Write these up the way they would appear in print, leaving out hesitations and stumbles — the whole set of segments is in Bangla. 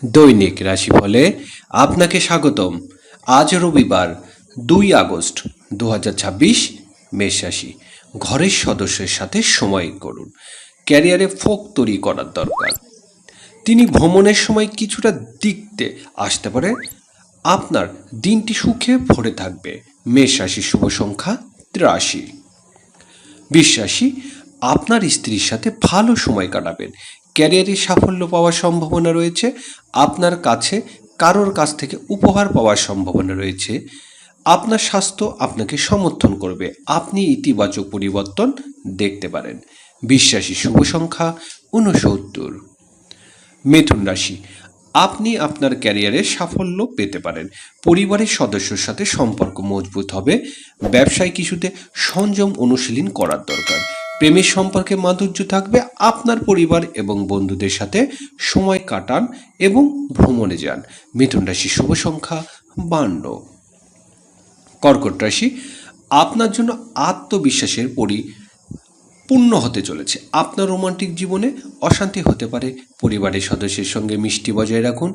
দৈনিক রাশিফলে আপনাকে স্বাগতম। আজ রবিবার 2 আগস্ট 2026। মেষ রাশি। ঘরের সদস্যের সাথে সময় করুন। ক্যারিয়ারে ফোক তৈরি করার দরকার। তিনি ভ্রমণের সময় কিছুটা দিকতে আসতে পারে। আপনার দিনটি সুখে ভরে থাকবে। মেষ রাশির শুভ সংখ্যা 83। বিশ্বাসী, আপনার স্ত্রীর সাথে ভালো সময় কাটাবেন। ক্যারিয়ারে সাফল্য পাওয়ার সম্ভাবনা রয়েছে। আপনার কাছে কারোর কাছ থেকে উপহার পাওয়ার সম্ভাবনা রয়েছে। আপনার স্বাস্থ্য আপনাকে সমর্থন করবে। আপনি ইতিবাচক পরিবর্তন দেখতে পারেন। বিশ্বাসী, শুভ সংখ্যা 69। মিথুন রাশি। আপনি আপনার ক্যারিয়ারে সাফল্য পেতে পারেন। পরিবারের সদস্যের সাথে সম্পর্ক মজবুত হবে। ব্যবসায় কিছুতে সংযম অনুশীলন করার দরকার। প্রেমের সম্পর্কে মাধুর্য থাকবে। আপনার পরিবার এবং বন্ধুদের সাথে সময় কাটান এবং ভ্রমণে যান। মিথুন রাশি, শুভ সংখ্যা 52। কর্কট রাশি। আপনার জন্য আত্মবিশ্বাসের পূর্ণ হতে চলেছে। আপনার রোমান্টিক জীবনে অশান্তি হতে পারে। পরিবারের সদস্যের সঙ্গে মিষ্টি বজায় রাখুন।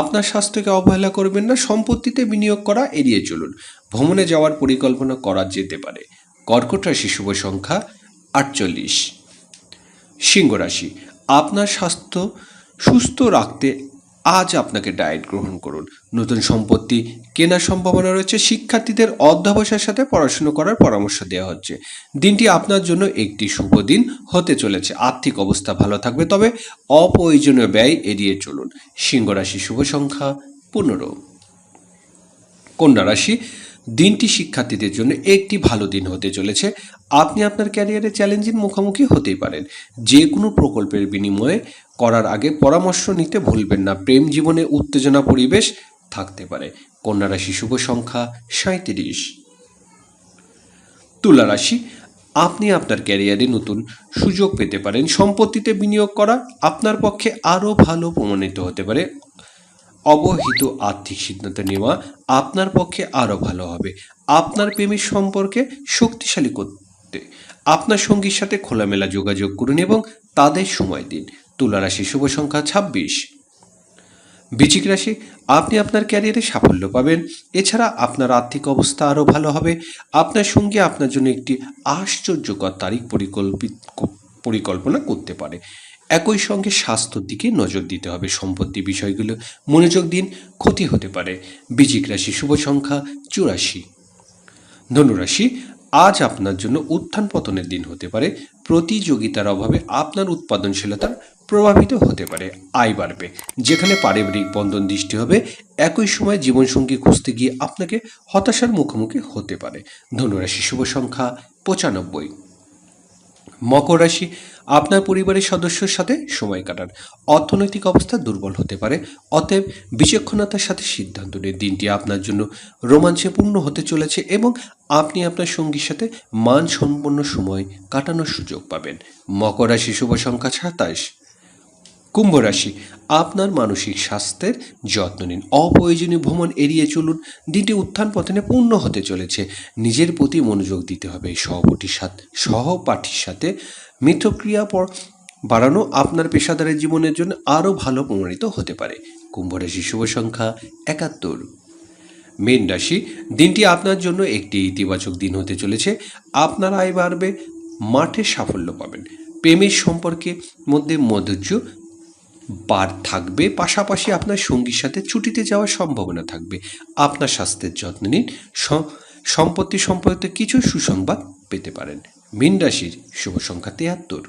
আপনার স্বাস্থ্যকে অবহেলা করবেন না। সম্পত্তিতে বিনিয়োগ করা এড়িয়ে চলুন। ভ্রমণে যাওয়ার পরিকল্পনা করা যেতে পারে। কর্কট রাশি, শুভ সংখ্যা 48। সিংহ রাশি। আপনার স্বাস্থ্য সুস্থ রাখতে আজ আপনাকে ডায়েট গ্রহণ করুন। নতুন সম্পত্তি কেনার সম্ভাবনা রয়েছে। শিক্ষার্থীদের অধ্যবসায়ের সাথে পড়াশুনো করার পরামর্শ দেওয়া হচ্ছে। দিনটি আপনার জন্য একটি শুভ দিন হতে চলেছে। আর্থিক অবস্থা ভালো থাকবে, তবে অপ্রয়োজনীয় ব্যয় এড়িয়ে চলুন। সিংহ রাশি, শুভ সংখ্যা 15। কন্যা রাশি। দিনটি শিক্ষার্থীদের জন্য একটি ভালো দিন হতে চলেছে। আপনি আপনার ক্যারিয়ারে চ্যালেঞ্জের মুখোমুখি হতেই পারেন। যে কোনো প্রকল্পের বিনিময়ে করার আগে পরামর্শ নিতে ভুলবেন না। প্রেম জীবনে উত্তেজনা পরিবেশ থাকতে পারে। কন্যা রাশি, শুভ সংখ্যা 37। তুলা রাশি। আপনি আপনার ক্যারিয়ারে নতুন সুযোগ পেতে পারেন। সম্পত্তিতে বিনিয়োগ করা আপনার পক্ষে আরও ভালো প্রমাণিত হতে পারে। অবহিত আর্থিক সিদ্ধান্ত নেওয়া আপনার পক্ষে আরও ভালো হবে। আপনার প্রেমের সম্পর্কে শক্তিশালী করতে আপনার সঙ্গীর সাথে খোলামেলা যোগাযোগ করুন এবং তাদের সময় দিন। তুলা রাশি, শুভ সংখ্যা 26। বৃশ্চিক রাশি। আপনি আপনার ক্যারিয়ারে সাফল্য পাবেন। এছাড়া আপনার আর্থিক অবস্থা আরও ভালো হবে। আপনার সঙ্গে আপনার জন্য একটি আশ্চর্যকর তারিখ পরিকল্পনা করতে পারে। একই সঙ্গে স্বাস্থ্যের দিকে নজর দিতে হবে। সম্পত্তি বিষয়গুলো মনোযোগ দিন, ক্ষতি হতে পারে। বৃশ্চিক রাশি, শুভ সংখ্যা 84। ধনুরাশি। আজ আপনার জন্য উত্থান পতনের দিন হতে পারে। প্রতিযোগিতার অভাবে আপনার উৎপাদনশীলতা প্রভাবিত হতে পারে। আয় বাড়বে, যেখানে পারিবারিক বন্ধন দৃষ্টি হবে। একই সময় জীবনসঙ্গী খুঁজতে গিয়ে আপনাকে হতাশার মুখোমুখি হতে পারে। ধনুরাশি, শুভ সংখ্যা 95। মকর রাশি। আপনার পরিবারের সদস্যের সাথে সময় কাটান। অর্থনৈতিক অবস্থা দুর্বল হতে পারে, অতএব বিচক্ষণতার সাথে সিদ্ধান্ত নিন। দিনটি আপনার জন্য রোমাঞ্চে পূর্ণ হতে চলেছে এবং আপনি আপনার সঙ্গীর সাথে মানসম্পন্ন সময় কাটানোর সুযোগ পাবেন। মকর রাশি, শুভ সংখ্যা 27। কুম্ভ রাশি। আপনার মানসিক স্বাস্থ্যের যত্ন নিন। অপ্রয়োজনীয় ভ্রমণ এড়িয়ে চলুন। দিনটি উত্থান পতনে পূর্ণ হতে চলেছে। নিজের প্রতি মনোযোগ দিতে হবে। সহপাঠীর সাথে মিথক্রিয়া বাড়ানো আপনার পেশাদারের জীবনের জন্য আরও ভালো প্রমাণিত হতে পারে। কুম্ভ রাশি, শুভ সংখ্যা 71। মীন রাশি। দিনটি আপনার জন্য একটি ইতিবাচক দিন হতে চলেছে। আপনার আয় বাড়বে, মাঠে সাফল্য পাবেন। প্রেমের সম্পর্কের মধ্যে মাধুর্য থাকবে। পাশাপাশি আপনার সঙ্গীর সাথে ছুটিতে যাওয়ার সম্ভাবনা থাকবে। আপনার স্বাস্থ্যের যত্ন নিন। সম্পত্তি সম্পর্কিত কিছু সুসংবাদ পেতে পারেন। মীন রাশির শুভ সংখ্যা 73।